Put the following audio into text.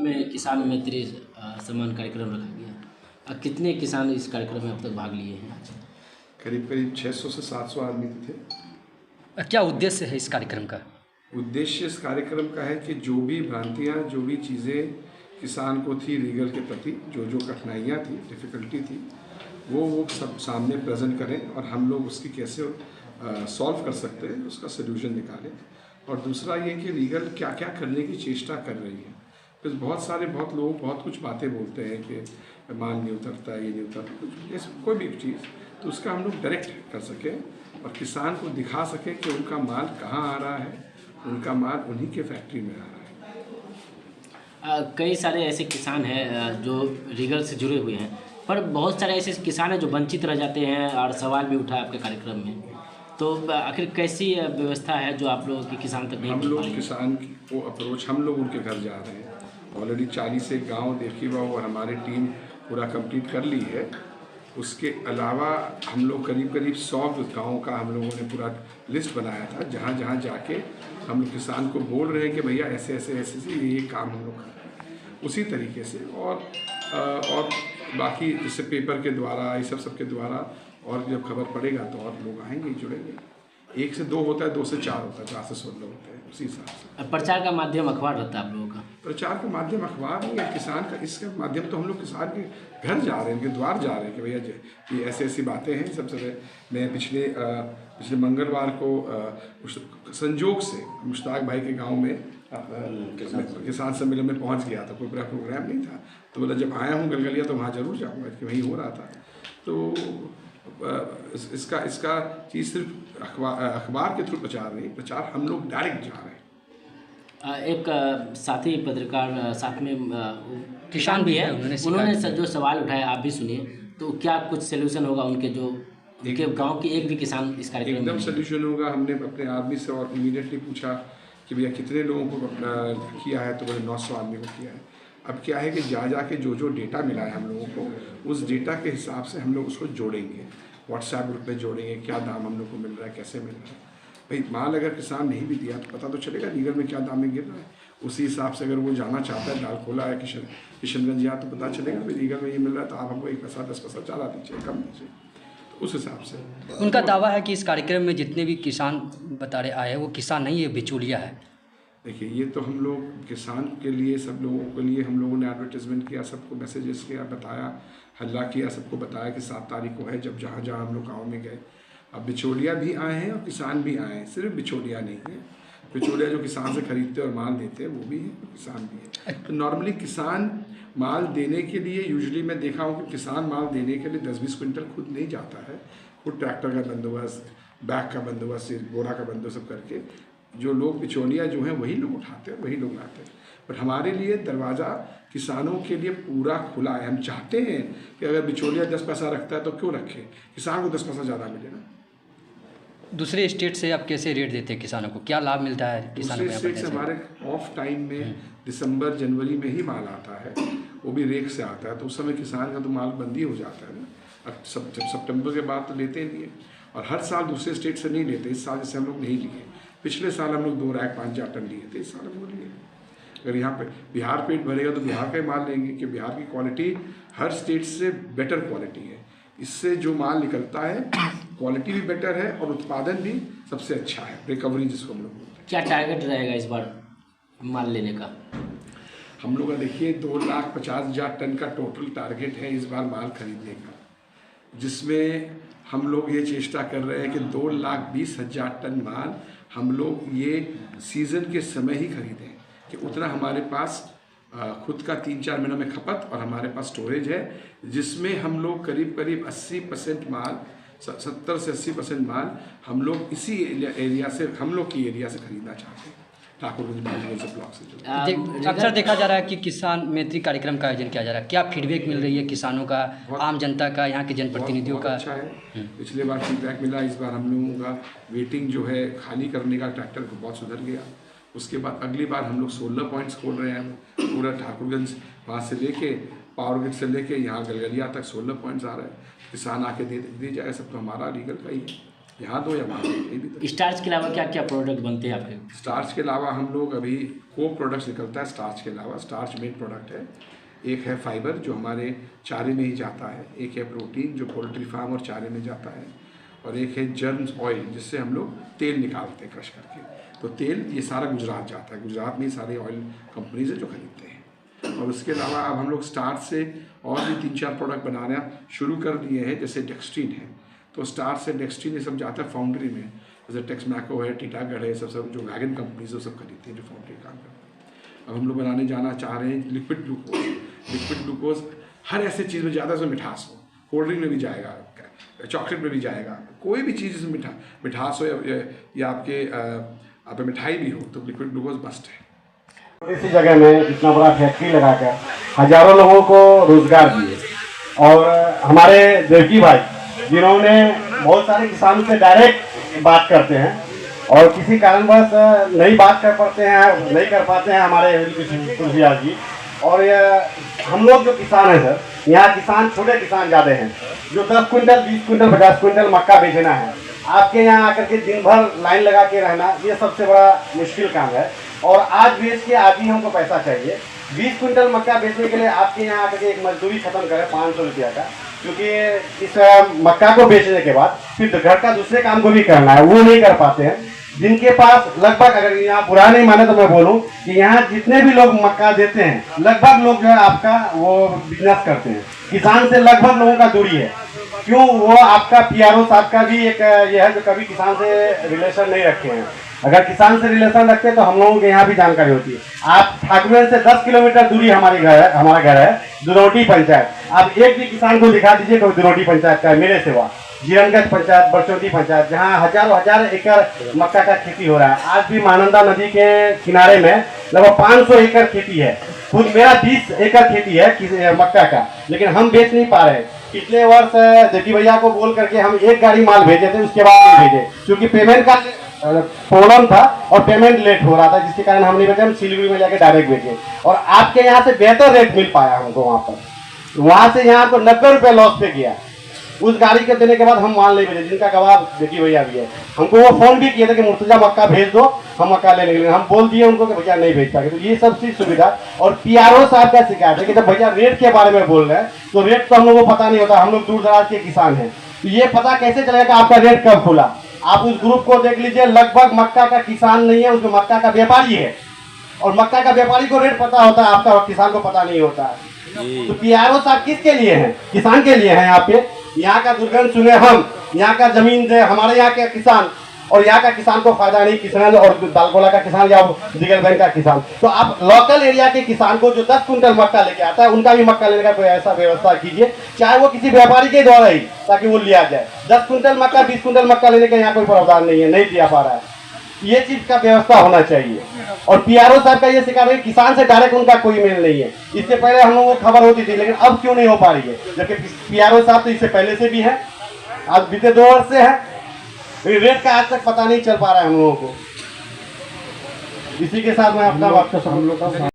में किसान मैत्री सम्मान कार्यक्रम रखा गया। कितने किसान इस कार्यक्रम में अब तक भाग लिए हैं? करीब करीब 600 से 700 आदमी थे। क्या उद्देश्य है इस कार्यक्रम का? उद्देश्य इस कार्यक्रम का है कि जो भी भ्रांतियाँ, जो भी चीज़ें किसान को थी लीगल के प्रति, जो जो कठिनाइयाँ थी, डिफ़िकल्टी थी, वो सब सामने प्रेजेंट करें और हम लोग उसकी कैसे सॉल्व कर सकते हैं, उसका सोल्यूशन निकालें। और दूसरा ये कि लीगल क्या क्या करने की चेष्टा कर रही है। फिर बहुत लोग बहुत कुछ बातें बोलते हैं कि माल नहीं उतरता, ये नहीं उतरता, कुछ कोई भी चीज़, तो उसका हम लोग डायरेक्ट कर सकें और किसान को दिखा सकें कि उनका माल कहाँ आ रहा है, उनका माल उन्हीं के फैक्ट्री में आ रहा है। कई सारे ऐसे किसान हैं जो लीगल से जुड़े हुए हैं, पर बहुत सारे ऐसे किसान हैं जो वंचित रह जाते हैं और सवाल भी उठा आपके कार्यक्रम में। तो आखिर कैसी व्यवस्था है जो आप लोगों के किसान तक नहीं हम पहुंच लोग पा रही? किसान को अप्रोच, हम लोग उनके घर जा रहे हैं। ऑलरेडी 40 एक गाँव देखी हुआ और हमारी टीम पूरा कंप्लीट कर ली है। उसके अलावा हम लोग करीब 100 गाँव का हम लोगों ने पूरा लिस्ट बनाया था, जहाँ जहाँ जाके हम लोग किसान को बोल रहे हैं कि भैया ऐसे ये काम हम लोग कर रहे हैं उसी तरीके से। और बाकी जैसे पेपर के द्वारा, ये सब के द्वारा, और जब खबर पड़ेगा तो और लोग आएंगे, जुड़ेंगे। 1 से 2 होता है, 2 से 4 होता है, 4 से 16 होते हैं, उसी हिसाब से। प्रचार का माध्यम अखबार रहता है आप लोगों का? प्रचार का माध्यम अखबार नहीं है, किसान का। इसके माध्यम तो हम लोग किसान के घर जा रहे हैं, उनके द्वार जा रहे हैं कि भैया ये ऐसी बातें हैं। सबसे मैं पिछले मंगलवार को संजोग से मुश्ताक भाई के गांव में किसान सम्मेलन में पहुंच गया था। कोई बड़ा प्रोग्राम नहीं था, तो बोला जब आया हूँ गलगलिया तो वहाँ जरूर जाऊँगा, कि वहीं हो रहा था। तो इसका चीज़ सिर्फ अखबार के थ्रू प्रचार नहीं, प्रचार हम लोग डायरेक्ट जा रहे हैं। एक साथी पत्रकार साथ में किसान भी है, उन्होंने जो सवाल उठाया आप भी सुनिए। तो क्या कुछ सोल्यूशन होगा उनके गांव के एक भी किसान इस कार्यक्रम में? एकदम सोल्यूशन होगा। हमने अपने आदमी से और इमीडिएटली पूछा कि भैया कितने लोगों को किया है, तो बोले 900 आदमी को किया है। अब क्या है कि जाके जो डेटा मिला है हम लोगों को, उस डेटा के हिसाब से हम लोग उसको जोड़ेंगे, व्हाट्सएप ग्रुप में जोड़ेंगे, क्या दाम हम लोग को मिल रहा है, कैसे मिल रहा है। भाई माल अगर किसान नहीं भी दिया तो पता तो चलेगा लीगल में क्या दाम में गिर रहा है। उसी हिसाब से अगर वो जाना चाहता है, दाल खोला है किशनगंज या, तो पता चलेगा भाई लीगल में ये मिल रहा है, तो आप हमको 1 पैसा 10 पैसा ज़्यादा दीजिए, कम दीजिए। तो उस हिसाब से उनका दावा है कि इस कार्यक्रम में जितने भी किसान बता रहे आए हैं वो किसान नहीं, ये बिचौलिया है। देखिए, ये तो हम लोग किसान के लिए, सब लोगों के लिए हम लोगों ने एडवर्टाइजमेंट किया, सबको मैसेजेस किया, बताया, हल्ला किया, सबको बताया कि 7 तारीख को है। जब जहाँ हम लोग गाँव में गए, अब बिचौलिया भी आए हैं और किसान भी आए हैं, सिर्फ बिचौलिया नहीं है। बिचौलिया जो किसान से खरीदते और माल देते हैं वो भी है, किसान भी है। तो नॉर्मली किसान माल देने के लिए, यूजुअली मैं देखा हूँ कि किसान माल देने के लिए 10-20 क्विंटल खुद नहीं जाता है। खुद ट्रैक्टर का बंदोबस्त, बैग का बंदोबस्त, बोरा का बंदोबस्त सब करके जो लोग बिचौलिया जो हैं वही लोग उठाते हैं, वही लोग लाते हैं। पर हमारे लिए दरवाज़ा किसानों के लिए पूरा खुला है। हम चाहते हैं कि अगर बिचौलिया 10 पैसा रखता है तो क्यों रखे, किसान को 10 पैसा ज़्यादा मिले ना। दूसरे स्टेट से आप कैसे रेट देते हैं किसानों को, क्या लाभ मिलता है किसानों को? दूसरे स्टेट से हमारे ऑफ टाइम में दिसंबर जनवरी में ही माल आता है, वो भी रेक से आता है, तो उस समय किसान का तो माल बंदी हो जाता है ना। अब जब सितंबर के बाद तो लेते नहीं है, और हर साल दूसरे स्टेट से नहीं लेते। इस साल जैसे हम लोग नहीं लिए, पिछले साल हम लोग 2 रैक 5,000 टन लिए थे, इस साल हम लोग लिए। अगर यहाँ पे बिहार पेट भरेगा तो बिहार का ही माल लेंगे, कि बिहार की क्वालिटी हर स्टेट से बेटर क्वालिटी है। इससे जो माल निकलता है क्वालिटी भी बेटर है और उत्पादन भी सबसे अच्छा है, रिकवरी जिसको हम लोग बोलते हैं। क्या टारगेट रहेगा इस बार माल लेने का? हम लोग का देखिए 2,50,000 टन का टोटल टारगेट है इस बार माल खरीदने का, जिसमें हम लोग ये चेष्टा कर रहे हैं कि 2,20,000 टन माल हम लोग ये सीज़न के समय ही खरीदें, कि उतना हमारे पास खुद का 3-4 महीनों में खपत और हमारे पास स्टोरेज है, जिसमें हम लोग करीब 80% माल, 70 से 80% माल हम लोग इसी एरिया से, हम लोग की एरिया से खरीदना चाहते हैं, ठाकुरगंज से ब्लॉक से। अक्सर देखा जा रहा है कि किसान मैत्री कार्यक्रम का आयोजन किया जा रहा है, क्या फीडबैक मिल रही है किसानों का, आम जनता का, यहाँ के जनप्रतिनिधियों का? अच्छा है। पिछले बार फीडबैक मिला, इस बार हम लोगों का वेटिंग जो है खाली करने का ट्रैक्टर को बहुत सुधर गया। उसके बाद अगली बार हम लोग 16 पॉइंट्स खोल रहे हैं, पूरा ठाकुरगंज वहाँ से लेके पावर ग्रिड से लेके यहाँ गलगलिया तक 16 पॉइंट्स आ रहे हैं। किसान आके दे जाए, सब तो हमारा लीगल का ही है। यहाँ दो या वहाँ दो, यही भी तो। स्टार्च के अलावा क्या क्या प्रोडक्ट बनते हैं आपके? स्टार्च के अलावा हम लोग अभी को प्रोडक्ट्स निकलता है स्टार्च के अलावा। स्टार्च मेन प्रोडक्ट है। एक है फाइबर जो हमारे चारे में ही जाता है, एक है प्रोटीन जो पोल्ट्री फार्म और चारे में जाता है, और एक है जर्म्स ऑयल जिससे हम लोग तेल निकालते हैं क्रश करके। तो तेल ये सारा गुजरात जाता है, गुजरात में ही सारे ऑयल कंपनीज है जो खरीदते हैं। और उसके अलावा अब हम लोग स्टार्च से और भी 3-4 प्रोडक्ट बनाना शुरू कर दिए हैं, जैसे डेक्सट्रीन है। तो स्टार्च से डेक्सट्रीन ये सब जाता है फाउंड्री में, जैसे टेक्समैको है, टीटागढ़ है, सब जो वैगन कंपनीज वो सब खरीदती हैं जो फाउंड्री काम करते हैं। अब हम लोग बनाने जाना चाह रहे हैं लिक्विड ग्लूकोज। लिक्विड ग्लूकोज हर ऐसे चीज़ में ज़्यादा से मिठास हो, कोल्ड ड्रिंक में भी जाएगा, चॉकलेट में भी जाएगा, कोई भी चीज़ जिसमें मिठास हो या आपके मिठाई भी हो, तो लिक्विड ग्लूकोज मस्ट है। इसी जगह में इतना बड़ा फैक्ट्री लगाकर हजारों लोगों को रोजगार दिए। और हमारे देवकी भाई जिन्होंने बहुत सारे किसानों से डायरेक्ट बात करते हैं और किसी कारणवश नहीं बात कर पाते हैं हमारे तुलसियास जी। और हम लोग जो किसान हैं सर, यहाँ किसान छोटे किसान ज़्यादा हैं जो 10 क्विंटल 20 क्विंटल 50 क्विंटल मक्का बेचना है। आपके यहाँ आकर के दिन भर लाइन लगा के रहना ये सबसे बड़ा मुश्किल काम है। और आज बेच के आज ही हमको पैसा चाहिए। 20 क्विंटल मक्का बेचने के लिए आपके यहाँ आकर के एक मजदूरी खत्म करें 500 रुपया का, क्योंकि इस मक्का को बेचने के बाद फिर घर का दूसरे काम को भी करना है, वो नहीं कर पाते हैं। जिनके पास लगभग, अगर यहाँ बुरा नहीं माने तो मैं बोलूँ कि यहाँ जितने भी लोग मक्का देते हैं लगभग लोग जो है आपका वो बिजनेस करते हैं। किसान से लगभग लोगों का दूरी है। क्यों? वो आपका PRO साहब का भी एक ये है जो कभी किसान से रिलेशन नहीं रखे हैं। अगर किसान से रिलेशन रखते हैं तो हम लोगों के यहाँ भी जानकारी होती है। आप ठाकुर से 10 किलोमीटर दूरी हमारा घर है दुरौटी पंचायत। आप एक भी किसान को दिखा दीजिए तो दुरौटी पंचायत का है मेरे सेवा, जीरनगंज पंचायत, बरचौटी पंचायत, जहाँ हजार एकड़ मक्का का खेती हो रहा है। आज भी महानंदा नदी के किनारे में लगभग 500 एकड़ खेती है। खुद मेरा 20 एकड़ खेती है मक्का का, लेकिन हम बेच नहीं पा रहे। पिछले वर्ष जेठी भैया को बोल करके हम एक गाड़ी माल भेजे थे, उसके बाद नहीं भेजे क्योंकि पेमेंट का प्रॉब्लम था और पेमेंट लेट हो रहा था, जिसके कारण हम नहीं भेजे। हम सिलीगुड़ी में जाके डायरेक्ट भेजे और आपके यहाँ से बेहतर रेट मिल पाया हमको वहाँ पर। वहाँ से यहाँ को 90 रुपये लॉस पे गया। उस गाड़ी के देने के बाद हम माल नहीं भेजे, जिनका गवाह जेठी भैया भी है। हमको वो फोन भी किया था कि मुर्तजा मक्का भेज दो, हम मक्का लेने के लिए। हम बोल दिए उनको कि भैया नहीं भेज पाएंगे। तो ये सब चीज सुविधा। और PRO साहब का शिकायत है कि जब भैया रेट के बारे में बोल रहे हैं तो रेट तो हम लोग को पता नहीं होता। हम लोग दूर दराज के किसान हैं, तो ये पता कैसे चलेगा आपका रेट कब खुला? आप उस ग्रुप को देख लीजिए, लगभग मक्का का किसान नहीं है, उसमें मक्का का व्यापारी है। और मक्का का व्यापारी को रेट पता होता है, आपका किसान को पता नहीं होता है। तो PRO साहब किसके लिए हैं? किसान के लिए हैं। यहाँ पे यहाँ का दुर्गंध सुने हम, यहाँ का जमीन से हमारे यहाँ के किसान, और यहाँ का किसान को फायदा नहीं। किसान और दालकोला का किसान या दिगलबैंक का किसान, तो आप लोकल एरिया के किसान को जो 10 कुंटल मक्का लेके आता है उनका भी मक्का लेने का कोई ऐसा व्यवस्था कीजिए, चाहे वो किसी व्यापारी के द्वारा ही, ताकि वो लिया जाए। 10 कुंटल मक्का 20 कुंटल मक्का लेने का यहाँ कोई प्रावधान नहीं है, नहीं दिया पा रहा है। ये चीज का व्यवस्था होना चाहिए। और PRO साहब का ये शिकायत है, किसान से डायरेक्ट उनका कोई मेल नहीं है। इससे पहले हम लोगों को खबर होती थी, लेकिन अब क्यों नहीं हो पा रही है? जबकि PRO साहब तो इससे पहले से भी है, आज बीते 2 वर्ष से है, रेट का आज तक पता नहीं चल पा रहा है हम लोगों को। इसी के साथ मैं अपना बात कर